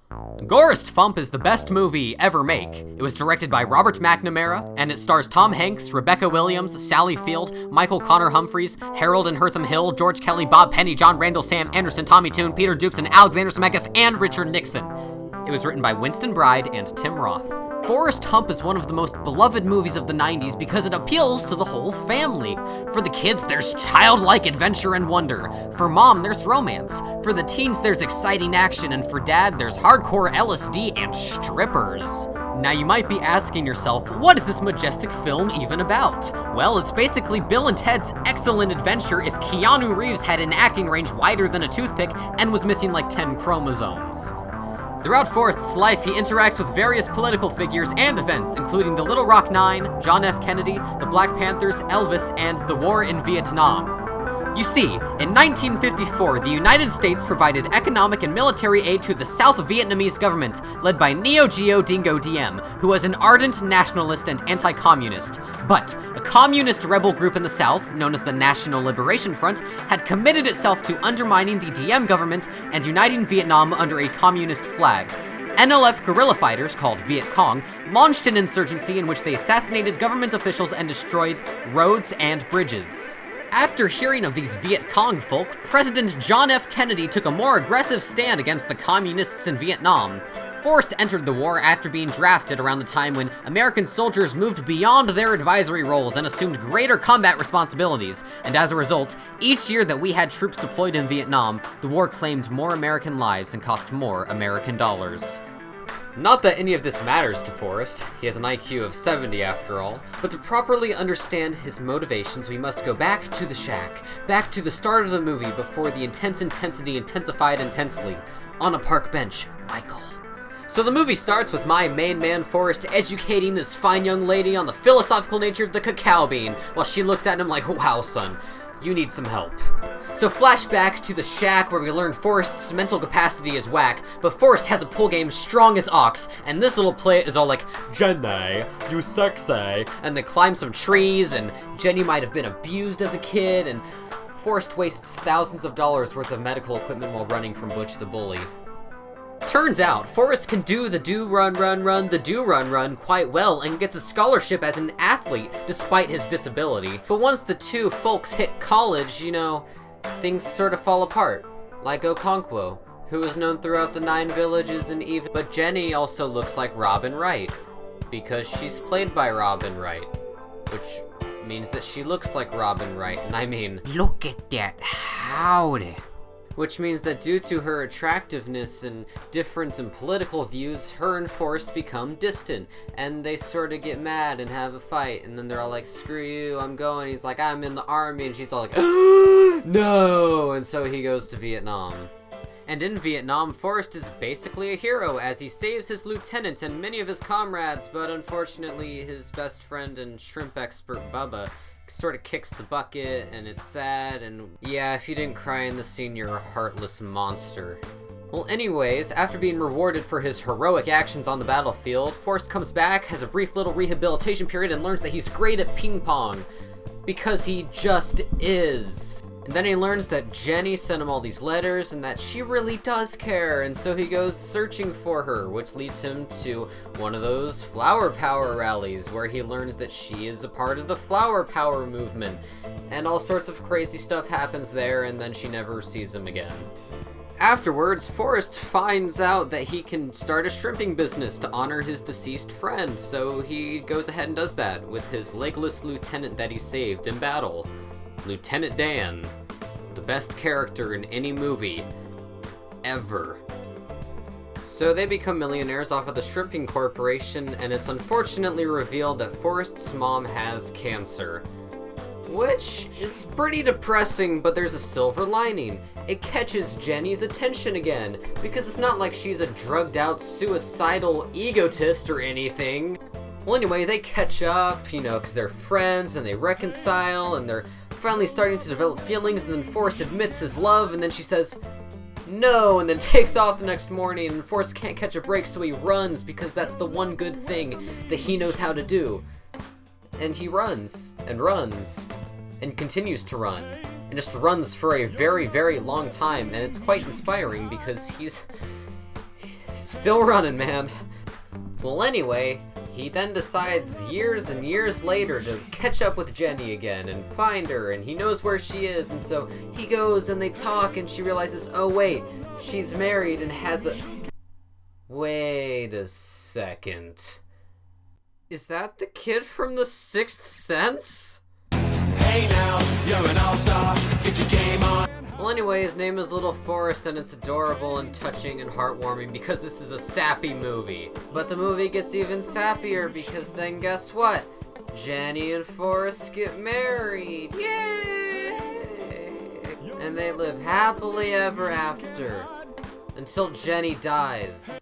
Forrest Gump is the best movie ever make. It was directed by Robert McNamara, and it stars Tom Hanks, Rebecca Williams, Sally Field, Michael Connor Humphreys, Harold and Hertham Hill, George Kelly, Bob Penny, John Randall, Sam Anderson, Tommy Tune, Peter Dukes, and Alexander Zemeckis, and Richard Nixon. It was written by Winston Bride and Tim Roth. Forrest Gump is one of the most beloved movies of the 90s because it appeals to the whole family. For the kids, there's childlike adventure and wonder. For mom, there's romance. For the teens, there's exciting action. And for dad, there's hardcore LSD and strippers. Now you might be asking yourself, what is this majestic film even about? Well, it's basically Bill and Ted's excellent adventure if Keanu Reeves had an acting range wider than a toothpick and was missing like 10 chromosomes. Throughout Forrest's life, he interacts with various political figures and events, including the Little Rock Nine, John F. Kennedy, the Black Panthers, Elvis, and the war in Vietnam. You see, in 1954, the United States provided economic and military aid to the South Vietnamese government, led by Neo Geo Dingo Diem, who was an ardent nationalist and anti-communist. But a communist rebel group in the South, known as the National Liberation Front, had committed itself to undermining the Diem government and uniting Vietnam under a communist flag. NLF guerrilla fighters, called Viet Cong, launched an insurgency in which they assassinated government officials and destroyed roads and bridges. After hearing of these Viet Cong folk, President John F. Kennedy took a more aggressive stand against the communists in Vietnam. Forrest entered the war after being drafted around the time when American soldiers moved beyond their advisory roles and assumed greater combat responsibilities, and as a result, each year that we had troops deployed in Vietnam, the war claimed more American lives and cost more American dollars. Not that any of this matters to Forrest, he has an IQ of 70 after all, but to properly understand his motivations we must go back to the shack, back to the start of the movie before the intense intensity intensified intensely. On a park bench, Michael. So the movie starts with my main man Forrest educating this fine young lady on the philosophical nature of the cacao bean, while she looks at him like, wow son, you need some help. So flashback to the shack where we learn Forrest's mental capacity is whack, but Forrest has a pull game strong as ox, and this little play is all like, Jenny, you sexy, and they climb some trees, and Jenny might have been abused as a kid, and Forrest wastes thousands of dollars worth of medical equipment while running from Butch the Bully. Turns out, Forrest can do the do-run-run quite well and gets a scholarship as an athlete despite his disability. But once the two folks hit college, you know, things sort of fall apart. Like Okonkwo, who is known throughout the 9 villages and even... But Jenny also looks like Robin Wright, because she's played by Robin Wright, which means that she looks like Robin Wright, and I mean... Look at that, howdy. Which means that due to her attractiveness and difference in political views, her and Forrest become distant, and they sort of get mad and have a fight, and then they're all like, screw you, I'm going. He's like, I'm in the army, and she's all like, no, and so he goes to Vietnam. And in Vietnam, Forrest is basically a hero as he saves his lieutenant and many of his comrades, but unfortunately his best friend and shrimp expert Bubba sort of kicks the bucket, and it's sad, and yeah, if you didn't cry in the scene, you're a heartless monster. Well, anyways, after being rewarded for his heroic actions on the battlefield, Forrest comes back, has a brief little rehabilitation period, and learns that he's great at ping pong. Because he just is. And then he learns that Jenny sent him all these letters and that she really does care, and so he goes searching for her, which leads him to one of those flower power rallies where he learns that she is a part of the flower power movement, and all sorts of crazy stuff happens there, and then she never sees him again. Afterwards, Forrest finds out that he can start a shrimping business to honor his deceased friend, so he goes ahead and does that with his legless lieutenant that he saved in battle. Lieutenant Dan, the best character in any movie ever. So they become millionaires off of the shrimping corporation, and it's unfortunately revealed that Forrest's mom has cancer. Which is pretty depressing, but there's a silver lining. It catches Jenny's attention again, because it's not like she's a drugged out, suicidal egotist or anything. Well, anyway, they catch up, you know, because they're friends, and they reconcile, and they're finally starting to develop feelings, and then Forrest admits his love, and then she says, no, and then takes off the next morning, and Forrest can't catch a break, so he runs, because that's the one good thing that he knows how to do. And he runs, and continues to run, and just runs for a very, very long time, and it's quite inspiring, because he's Still running, man. Well, anyway, he then decides years and years later to catch up with Jenny again and find her, and he knows where she is, and so he goes and they talk, and she realizes, oh wait, she's married and has a... Wait a second. Is that the kid from The Sixth Sense? Hey now, you're an all-star, get your game on. Well, anyway, his name is Little Forrest, and it's adorable and touching and heartwarming because this is a sappy movie. But the movie gets even sappier because then guess what? Jenny and Forrest get married. Yay! And they live happily ever after. Until Jenny dies.